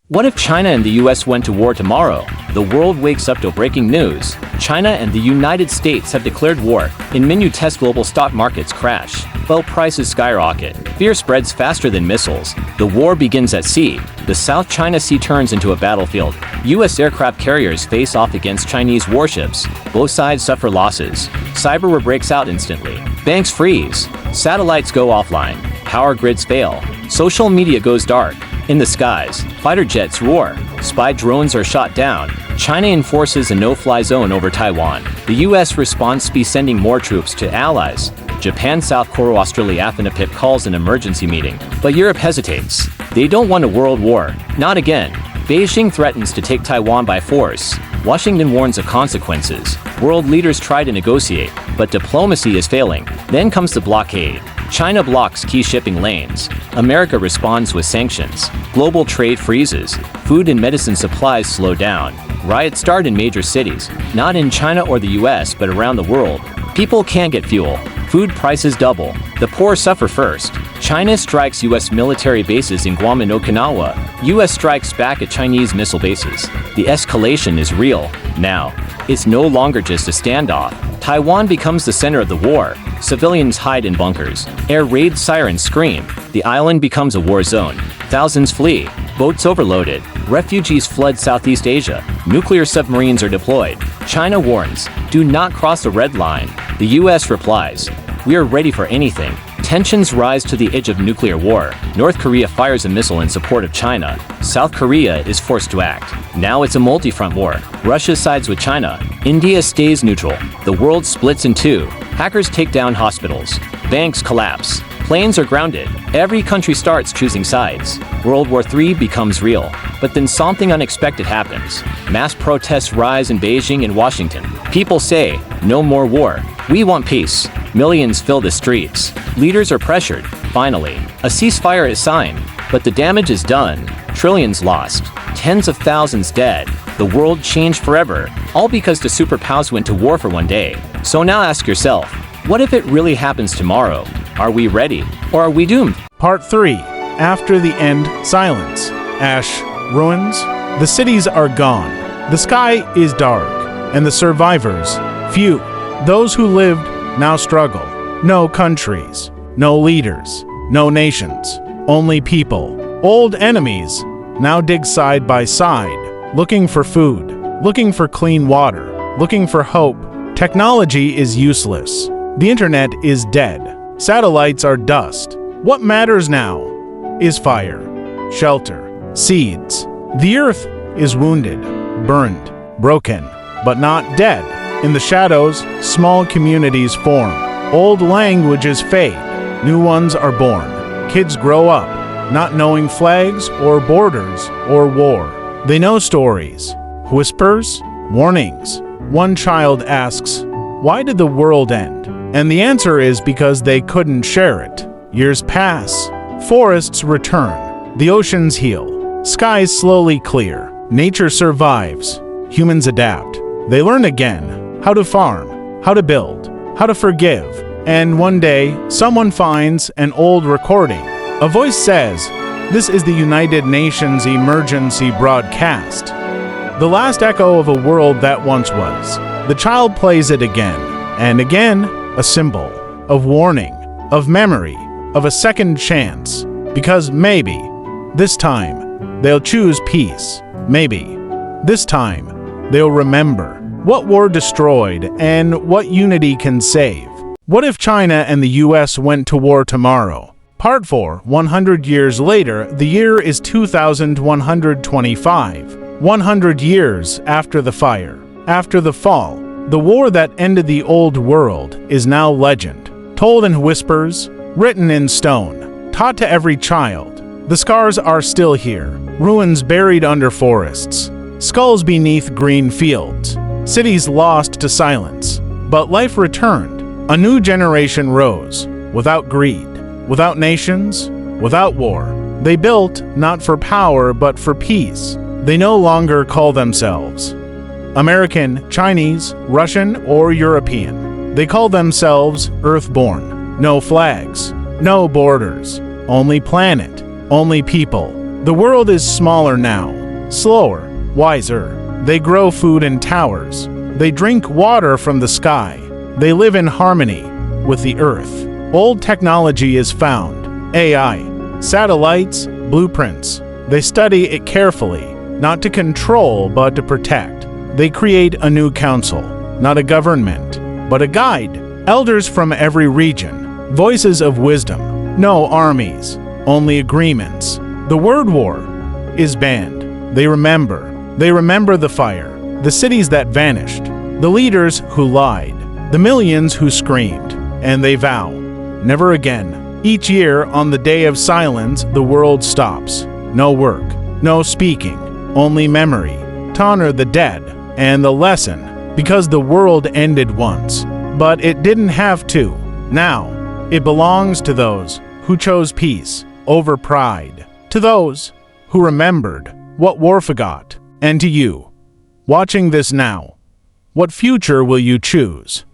What if China and the US went to war tomorrow? The world wakes up to breaking news. China and the United States have declared war. In menu test, global stock markets crash. Oil prices skyrocket. Fear spreads faster than missiles. The war begins at sea. The South China Sea turns into a battlefield. US aircraft carriers face off against Chinese warships. Both sides suffer losses. Cyber war breaks out instantly. Banks freeze. Satellites go offline. Power grids fail. Social media goes dark. In the skies, fighter jets roar. Spy drones are shot down. China enforces a no-fly zone over Taiwan. The US responds by sending more troops to allies. Japan, South Korea, Australia, AFNAPIP calls an emergency meeting. But Europe hesitates. They don't want a world war. Not again. Beijing threatens to take Taiwan by force. Washington warns of consequences. World leaders try to negotiate, but diplomacy is failing. Then comes the blockade. China blocks key shipping lanes. America responds with sanctions. Global trade freezes. Food and medicine supplies slow down. Riots start in major cities, not in China or the US, but around the world. People can't get fuel. Food prices double. The poor suffer first. China strikes US military bases in Guam and Okinawa. US strikes back at Chinese missile bases. The escalation is real. Now, it's no longer just a standoff. Taiwan becomes the center of the war. Civilians hide in bunkers. Air raid sirens scream. The island becomes a war zone. Thousands flee. Boats overloaded. Refugees flood Southeast Asia. Nuclear submarines are deployed. China warns, do not cross the red line. The US replies, we are ready for anything. Tensions rise to the edge of nuclear war. North Korea fires a missile in support of China. South Korea is forced to act. Now it's a multi-front war. Russia sides with China. India stays neutral. The world splits in two. Hackers take down hospitals. Banks collapse. Planes are grounded. Every country starts choosing sides. World War III becomes real. But then something unexpected happens. Mass protests rise in Beijing and Washington. People say, no more war. We want peace. Millions fill the streets. Leaders are pressured. Finally, a ceasefire is signed. But the damage is done. Trillions lost. Tens of thousands dead. The world changed forever. All because the superpowers went to war for one day. So now ask yourself, what if it really happens tomorrow? Are we ready? Or are we doomed? Part 3. After the end, silence. Ash, ruins. The cities are gone. The sky is dark. And the survivors, few. Those who lived now struggle. No countries. No leaders. No nations. Only people. Old enemies now dig side by side, looking for food, looking for clean water, looking for hope. Technology is useless. The internet is dead. Satellites are dust. What matters now is fire, shelter, seeds. The earth is wounded, burned, broken, but not dead. In the shadows, small communities form. Old languages fade. New ones are born. Kids grow up, not knowing flags or borders or war. They know stories, whispers, warnings. One child asks, why did the world end? And the answer is because they couldn't share it. Years pass. Forests return. The oceans heal. Skies slowly clear. Nature survives. Humans adapt. They learn again how to farm, how to build, how to forgive. And one day, someone finds an old recording. A voice says, this is the United Nations emergency broadcast. The last echo of a world that once was. The child plays it again, and again, a symbol of warning, of memory, of a second chance. Because maybe, this time, they'll choose peace. Maybe, this time, they'll remember what war destroyed and what unity can save. What if China and the US went to war tomorrow? Part 4. 100 years later, the year is 2125. 100 years after the fire, after the fall. The war that ended the old world is now legend, told in whispers, written in stone, taught to every child. The scars are still here, ruins buried under forests, skulls beneath green fields, cities lost to silence. But life returned. A new generation rose, without greed, without nations, without war. They built not for power but for peace. They no longer call themselves American, Chinese, Russian, or European. They call themselves Earthborn. No flags, no borders, only planet, only people. The world is smaller now, slower, wiser. They grow food in towers. They drink water from the sky. They live in harmony with the earth. Old technology is found. AI, satellites, blueprints. They study it carefully, not to control but to protect. They create a new council, not a government, but a guide. Elders from every region, voices of wisdom. No armies, only agreements. The word war is banned. They remember the fire, the cities that vanished, the leaders who lied, the millions who screamed, and they vow, never again. Each year, on the day of silence, the world stops. No work, no speaking, only memory, to honor the dead, and the lesson, because the world ended once, but it didn't have to. Now, it belongs to those who chose peace over pride, to those who remembered what war forgot, and to you, watching this now, what future will you choose?